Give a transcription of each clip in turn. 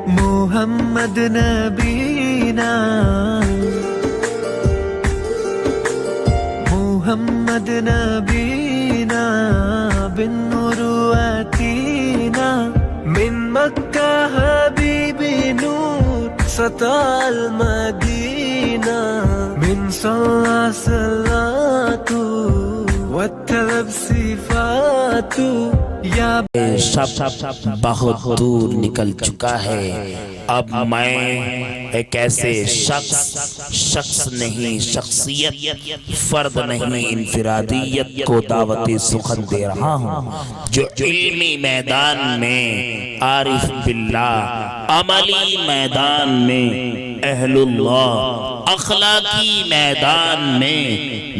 محمد نبینا محمد نبینا بالنور آتینا من مکہ حبیبی نور سطع المدینہ من صلى صلاة واتلب صفات یا شب بہت دور نکل چکا ہے، اب میں ایک ایسے شخص نہیں، شخصیت، فرد نہیں، انفرادیت کو دعوت سخن دے رہا ہوں جو علمی میدان میں عارف باللہ، عملی میدان میں اہل اللہ، اخلاقی میدان میں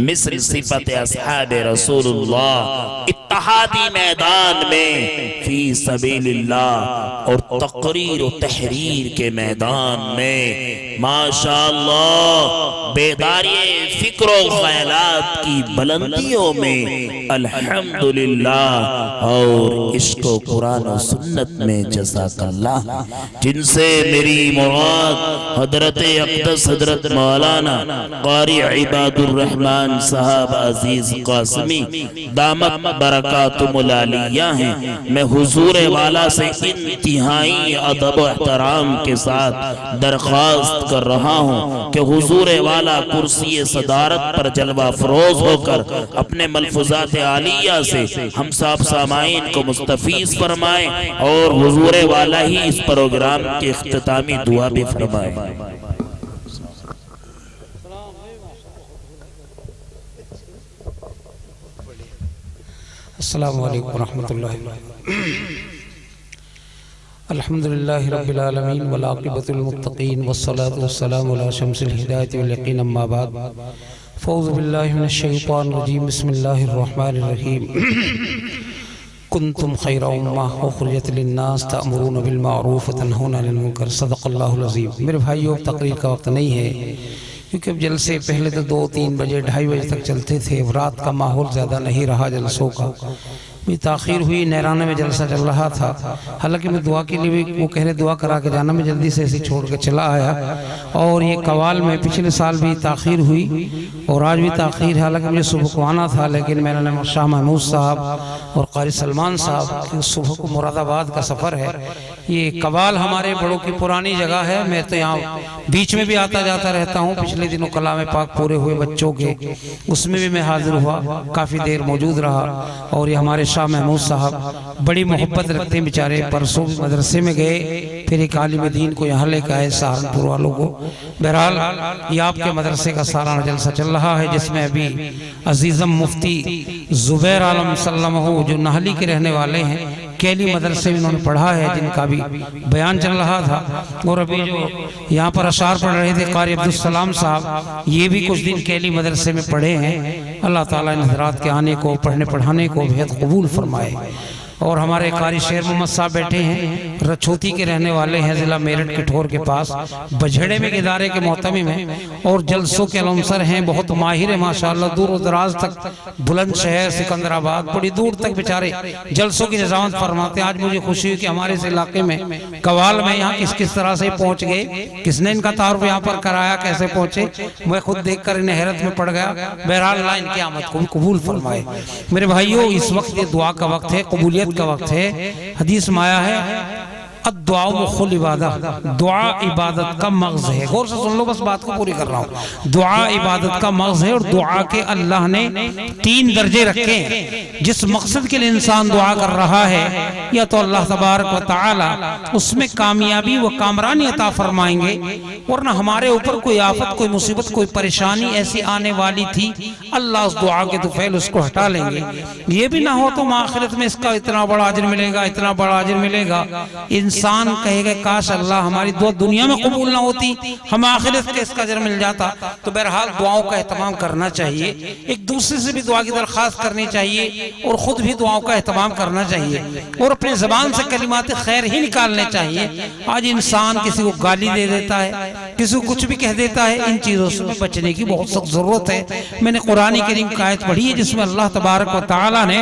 مثل صفت اصحاب رسول اللہ، اتحادی میدان میں فی سبیل اللہ، اور تقریر و تحریر کے میدان میں ماشاءاللہ بیداری فکر و خیالات کی بلندیوں میں الحمدللہ، اور عشق و قرآن و سنت میں جزاک اللہ، جن سے میری مراد حضرت اقدس حضرت مولانا قاری عباد الرحمن صاحب عزیز قاسمی دامت برکاتہم العالیہ ہیں۔ میں حضور والا سے انتہائی ادب و احترام کے ساتھ درخواست کر رہا ہوں کہ حضور والا کرسی صدارت پر جلوہ فروز ہو کر اپنے ملفوظات عالیہ سے ہم سب سامعین کو مستفیض فرمائیں، اور حضور والا ہی اس پروگرام کی اختتامی دعا بھی فرمائیں۔ السلام علیکم ورحمۃ اللہ وبرکاتہ۔ الحمدللہ رب العالمین والعاقبۃ للمتقین والصلاة والسلام علی شمس الہدایۃ والیقین، اما بعد فاعوذ باللہ من الشیطان الرجیم، بسم اللہ الرحمن الرحیم۔ کنتم خیر امہ اخرجت للناس تأمرون بالمعروف وتنہون عن المنکر، صدق اللہ العظیم۔ میرے بھائیو، تقریر کا وقت نہیں ہے کیونکہ اب جلسے پہلے تو 2-3 بجے 2:30 بجے تک چلتے تھے، رات کا ماحول زیادہ نہیں رہا جلسوں کا، بھی تاخیر ہوئی، نیرانے میں جلسہ چل رہا تھا۔ حالانکہ میں دعا کے لیے بھی وہ کہہ رہے دعا کرا کے جانا، میں جلدی سے ایسے چھوڑ کے چلا آیا، اور یہ قوال میں پچھلے سال بھی تاخیر ہوئی اور آج بھی تاخیر ہے۔ حالانکہ مجھے صبح کو آنا تھا، لیکن میں نے شاہ محمود صاحب اور قاری سلمان صاحب کی صبح کو مراد آباد کا سفر ہے۔ یہ قوال ہمارے بڑوں کی پرانی جگہ ہے، میں تو یہاں بیچ میں بھی آتا جاتا رہتا ہوں۔ پچھلے دنوں کلام پاک پورے ہوئے بچوں کے، اس میں بھی میں حاضر ہوا، کافی دیر موجود رہا، اور یہ ہمارے شاہ محمود صاحب بڑی محبت رکھتے ہیں بیچارے، پرسوں مدرسے میں گئے، پھر ایک عالم دین کو یہاں لے کے آئے سہارنپور والوں کو۔ بہرحال یہ آپ کے مدرسے کا سالانہ جلسہ چل رہا ہے، جس میں ابھی عزیزم مفتی زبیر عالم سلمہ جو نہلی کے رہنے والے ہیں، کیلی مدرسے میں انہوں نے پڑھا ہے، جن کا بھی بیان چل رہا تھا، اور ابھی جو یہاں پر اشعار پڑھ رہے تھے قاری عبدالسلام صاحب، یہ بھی کچھ دن کیلی مدرسے میں پڑھے ہیں۔ اللہ تعالیٰ ان حضرات کے آنے کو، پڑھنے پڑھانے کو بہت قبول فرمائے۔ اور ہمارے قاری شیر محمد صاحب بیٹھے ہیں، رچھوتی کے رہنے والے ہیں، ضلع میرٹھ کٹھور کے پاس، بجھڑے میں ادارے کے محتمم ہیں، اور جلسوں کے علمسر ہیں، بہت ماہر ہیں ماشاءاللہ، دور و دراز تک، بلند شہر، سکندر آباد، بڑی دور تک بیچارے جلسوں کی نظامت فرماتے ہیں۔ آج مجھے خوشی ہوئی کہ ہمارے اس علاقے میں قوال میں یہاں کس طرح سے پہنچ گئے، کس نے ان کا تعارف یہاں پر کرایا، کیسے پہنچے، میں خود دیکھ کر انہیں حیرت میں پڑ گیا۔ بہرحال اللہ ان کی آمد کو بھی قبول فرمائے۔ میرے بھائیو، اس وقت یہ دعا کا وقت ہے، قبولیت کا وقت ہے۔ حدیث میں آیا ہے الدعاء مخل عبادت، دعا عبادت کا مغز ہے۔ غور سے سن لو، بس بات کو پوری کر رہا ہوں۔ دعا عبادت کا مغز ہے، اور دعا کے اللہ نے 3 درجے رکھے ہیں۔ جس مقصد کے لیے انسان دعا کر رہا ہے، یا تو اللہ تبارک و تعالی اس میں کامیابی و کامرانی عطا فرمائیں گے، ورنہ ہمارے اوپر کوئی آفت، کوئی مصیبت، کوئی پریشانی ایسی آنے والی تھی، اللہ اس دعا کے طفیل اس کو ہٹا لیں گے۔ یہ بھی نہ ہو تو آخرت میں اس کا اتنا بڑا اجر ملے گا، اتنا بڑا اجر ملے گا، انسان کہے گا کاش اللہ ہماری دعا دنیا میں قبول نہ ہوتی، ہم آخرت کے اس کا اجر مل جاتا۔ تو بہرحال دعاؤں کا اہتمام کرنا چاہیے، ایک دوسرے سے بھی دعا کی درخواست کرنی چاہیے، اور خود بھی دعاؤں کا اہتمام کرنا چاہیے، اور اپنے زبان سے کلمات خیر ہی نکالنے چاہیے۔ آج انسان کسی کو گالی دے دیتا ہے، کسی کو کچھ بھی کہہ دیتا ہے، ان چیزوں سے بچنے کی بہت سخت ضرورت ہے۔ میں نے قرآن کریم کی آیت پڑھی ہے، جس میں اللہ تبارک و تعالی نے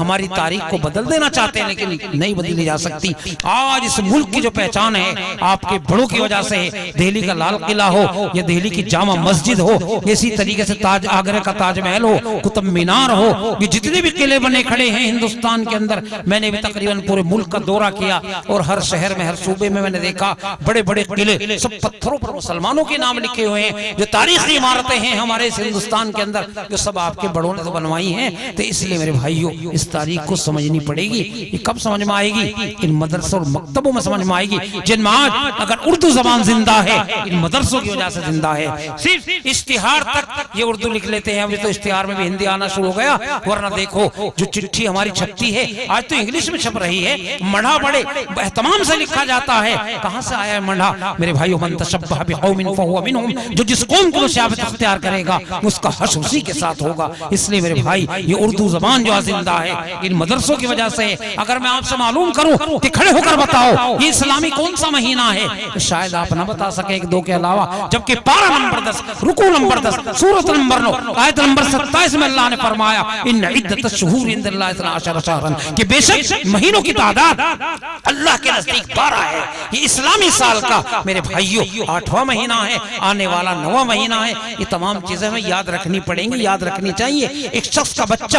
ہماری تاریخ کو بدل دینا چاہتے ہیں، لیکن نہیں بدلی جا سکتی۔ آج اس ملک کی جو پہچان ہے آپ کے بڑوں کی وجہ سے ہے، دہلی کا لال قلعہ ہو یا دہلی کی جامع مسجد ہو، اسی طریقے سے آگرہ کا تاج محل ہو، قطب مینار ہو، یہ جتنے بھی قلعے بنے کھڑے ہیں ہندوستان کے اندر، میں نے بھی تقریباً پورے ملک کا دورہ کیا اور ہر شہر میں ہر صوبے میں نے دیکھا بڑے بڑے قلعے سب پتھروں پر مسلمانوں کے نام لکھے ہوئے ہیں، جو تاریخی عمارتیں ہیں ہمارے اس ہندوستان کے اندر جو سب آپ کے بڑوں نے تو بنوائی ہیں۔ تو اس لیے میرے بھائیوں اس تاریخ کو سمجھنی پڑے گی۔ یہ کب سمجھ میں آئے گی؟ ان مدرسوں اور مکتبوں میں سمجھ میں آئے گی، جن میں آج اگر اردو زبان زندہ ہے ان مدرسوں کی وجہ سے زندہ ہے۔ صرف اشتہار تک یہ اردو لکھ لیتے ہیں، اب تو اشتہار میں بھی ہندی آنا شروع ہو گیا، ورنہ دیکھو جو چٹھی ہماری چھپتی ہے آج تو انگلش میں چھپ رہی ہے، مڑھا بڑے اہتمام سے لکھا جاتا ہے۔ کہاں سے آیا ہے مڑھا؟ میرے بھائیوں من تشبہ بقوم فہو منہم، جو جس قوم کو مشابہت اختیار کرے گا اس کا حشر اسی کے ساتھ ہوگا۔ اس لیے میرے بھائی یہ اردو زبان جو زندہ ہے ان مدرسوں کی وجہ سے۔ اگر میں آپ سے معلوم کروں کہ کھڑے ہو کر بتاؤ یہ اسلامی کون سا مہینہ ہے تو شاید آپ نہ بتا سکیں ایک دو کے علاوہ، جبکہ پارہ نمبر 10 رکوع نمبر 10 سورۃ نمبر 9 آیت نمبر 27 میں اللہ نے فرمایا ان عدت الشہور عند اللہ 12 شہرا، کہ بے شک مہینوں کی تعداد اللہ کے نزدیک 12 ہے۔ یہ اسلامی سال کا میرے بھائیوں 8واں مہینہ ہے، آنے والا 9واں مہینہ ہے۔ یہ تمام چیزیں ہمیں یاد رکھنی پڑیں گی، یاد رکھنی چاہیے۔ ایک شخص کا بچہ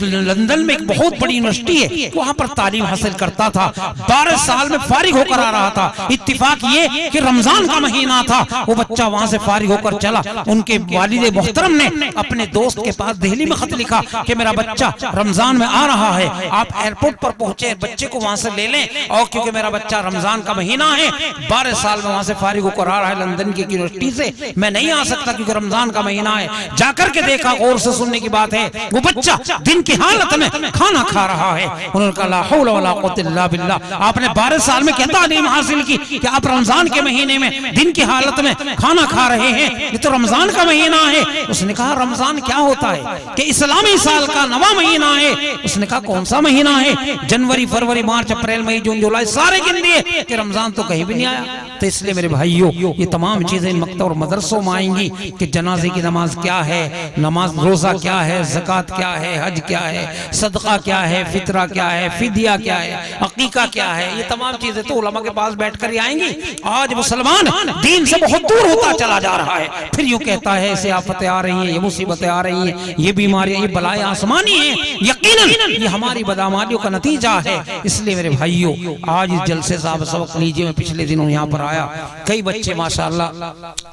لندن میں ایک بہت بڑی یونیورسٹی ہے وہاں پر تعلیم حاصل کرتا تھا، 12 سال میں فارغ ہو کر آ رہا تھا۔ اتفاق یہ کہ رمضان کا مہینہ تھا، وہ بچہ وہاں سے فارغ ہو کر چلا۔ ان کے والد محترم نے اپنے دوست کے پاس دہلی میں خط لکھا کہ میرا بچہ رمضان میں آ رہا ہے، آپ ایئرپورٹ پر پہنچے بچے کو وہاں سے لے لیں، اور کیونکہ میرا بچہ رمضان کا مہینہ ہے 12 سال میں وہاں سے فارغ ہو کر آ رہا ہے لندن کی یونیورسٹی سے، میں نہیں آ سکتا کیونکہ رمضان کا مہینہ ہے۔ جا کر کے دیکھا، غور سے سننے کی بات ہے، وہ بچہ دن کی حالت میں کھانا کھا رہا ہے۔ انہوں نے کہا لا حول ولا قوت الا باللہ، آپ نے 12 سال میں کیا تعلیم حاصل کی کہ آپ رمضان کے مہینے میں دن کی حالت میں کھانا کھا رہے ہیں؟ یہ تو رمضان کا مہینہ ہے۔ اس نے کہا رمضان کیا ہوتا ہے؟ کہ اسلامی سال کا 9واں مہینہ ہے۔ اس نے کہا کون سا مہینہ ہے؟ جنوری فروری مارچ اپریل مئی جون جولائی سارے گن دیے کہ رمضان تو کہیں بھی نہیں آیا۔ تو اس لیے میرے بھائیوں یہ تمام چیزیں ان مکتب اور مدرسوں میں آئیں گی کہ جنازے کی نماز کیا ہے، نماز روزہ کیا ہے، زکوٰۃ کیا ہے، حج کیا ہے، صدقہ کیا ہے، فطرہ کیا ہے، فدیہ کیا ہے، عقیقہ کیا ہے، یہ تمام چیزیں تو علماء کے پاس بیٹھ کر ہی آئیں گی۔ آج مسلمان دین سے بہت دور ہوتا چلا جا رہا ہے، پھر یوں کہتا ہے ایسے آفتیں آ رہی ہیں، یہ مصیبتیں آ رہی ہیں، یہ بیماریاں، یہ بلائیں آسمانی ہیں۔ یقیناً یہ ہماری بدعمالیوں کا نتیجہ ہے۔ اس لیے میرے بھائیوں آج اس جلسے صاحب سبق لیجیے، میں پچھلے دنوں یہاں پر آیا، کئی بچے ماشاءاللہ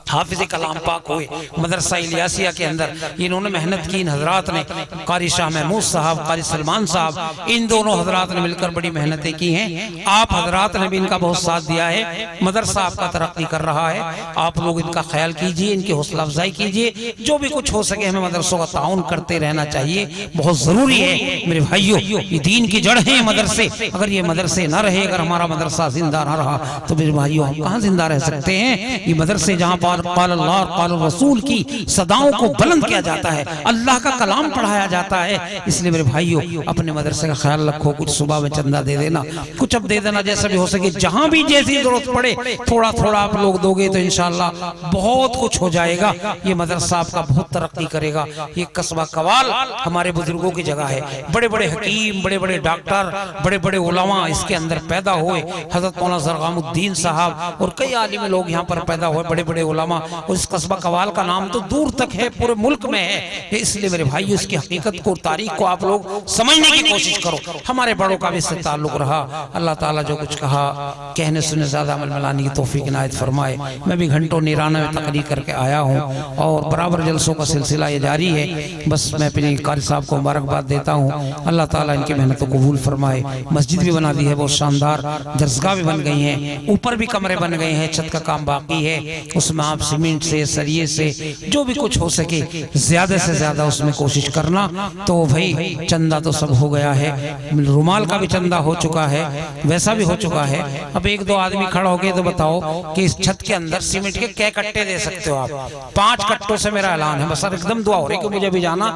حافظ کلام پاک ہوئے مدرسہ الیاسیہ کے اندر، انہوں نے محنت کی، ان حضرات نے، قاری شاہ محمود صاحب، قاری سلمان صاحب، ان دونوں حضرات نے مل کر بڑی محنتیں کی ہیں۔ آپ حضرات نے بھی ان کا بہت ساتھ دیا ہے، مدرسہ آپ کا ترقی کر رہا ہے، آپ لوگ ان کا خیال کیجئے، ان کی حوصلہ افزائی کیجئے، جو بھی کچھ ہو سکے ہمیں مدرسوں کا تعاون کرتے رہنا چاہیے، بہت ضروری ہے میرے بھائیوں۔ یہ دین کی جڑ ہیں مدرسے، اگر یہ مدرسے نہ رہے، اگر ہمارا مدرسہ زندہ نہ رہا تو میرے بھائیوں ہم کہاں زندہ رہ سکتے ہیں؟ یہ مدرسے جہاں پر قال اللہ اور قال الرسول کی صداؤں کو بلند کیا جاتا ہے، اللہ کا کلام پڑھایا جاتا ہے، اس لیے میرے بھائیوں اپنے مدرسے کا خیال رکھو، کچھ صبح میں چندہ دے دینا، کچھ اب دے دینا، جیسا بھی ہو سکے، جہاں بھی جیسی ضرورت پڑے تھوڑا تھوڑا آپ لوگ دو گے تو انشاءاللہ بہت کچھ ہو جائے گا۔ یہ مدرسہ آپ کا بہت ترقی کرے گا۔ یہ قصبہ کوال ہمارے بزرگوں کی جگہ ہے، بڑے بڑے حکیم، بڑے بڑے ڈاکٹر، بڑے بڑے علماء اس کے اندر پیدا ہوئے، حضرت مولانا زرغام الدین صاحب اور کئی عالم لوگ یہاں پر پیدا ہوئے، بڑے بڑے علماء، اور اس قصبہ کوال کا نام تو دور تک ہے، پورے ملک میں ہے۔ اس لیے میرے بھائی اس کی حقیقت کو، تاریخ کو آپ لوگ سمجھنے کی کوشش کرو۔ ہمارے بڑوں کا بھی اس سے تعلق رہا۔ اللہ تعالیٰ جو کچھ کہا کہنے سننے زیادہ عمل میں لانے کی توفیق عنایت فرمائے۔ میں بھی گھنٹوں نیرانہ میں تقریر کر کے آیا ہوں اور برابر جلسوں کا سلسلہ یہ جاری ہے۔ بس میں اپنے قاری صاحب کو مبارکباد دیتا ہوں، اللہ تعالیٰ ان کی محنت کو قبول فرمائے۔ مسجد بھی بنا دی ہے بہت شاندار، درسگاہ بھی بن گئی ہیں، اوپر بھی کمرے بن گئے ہیں، چھت کا کام باقی ہے، اس میں آپ سیمنٹ سے، سریے سے، جو بھی کچھ ہو سکے زیادہ سے زیادہ اس میں کوشش کرنا۔ تو بھائی چندہ تو سب ہو گیا ہے، رومال کا بھی چندہ ہو چکا ہے، ویسا بھی ہو چکا ہے۔ اب ایک دو آدمی کھڑا ہو گئے تو بتاؤ کہ اس چھت کے اندر سیمنٹ کے کیا کٹے دے سکتے ہو آپ؟ 5 کٹوں سے میرا اعلان ہے، بس ایک دم دعا ہو رہی کہ مجھے بھی جانا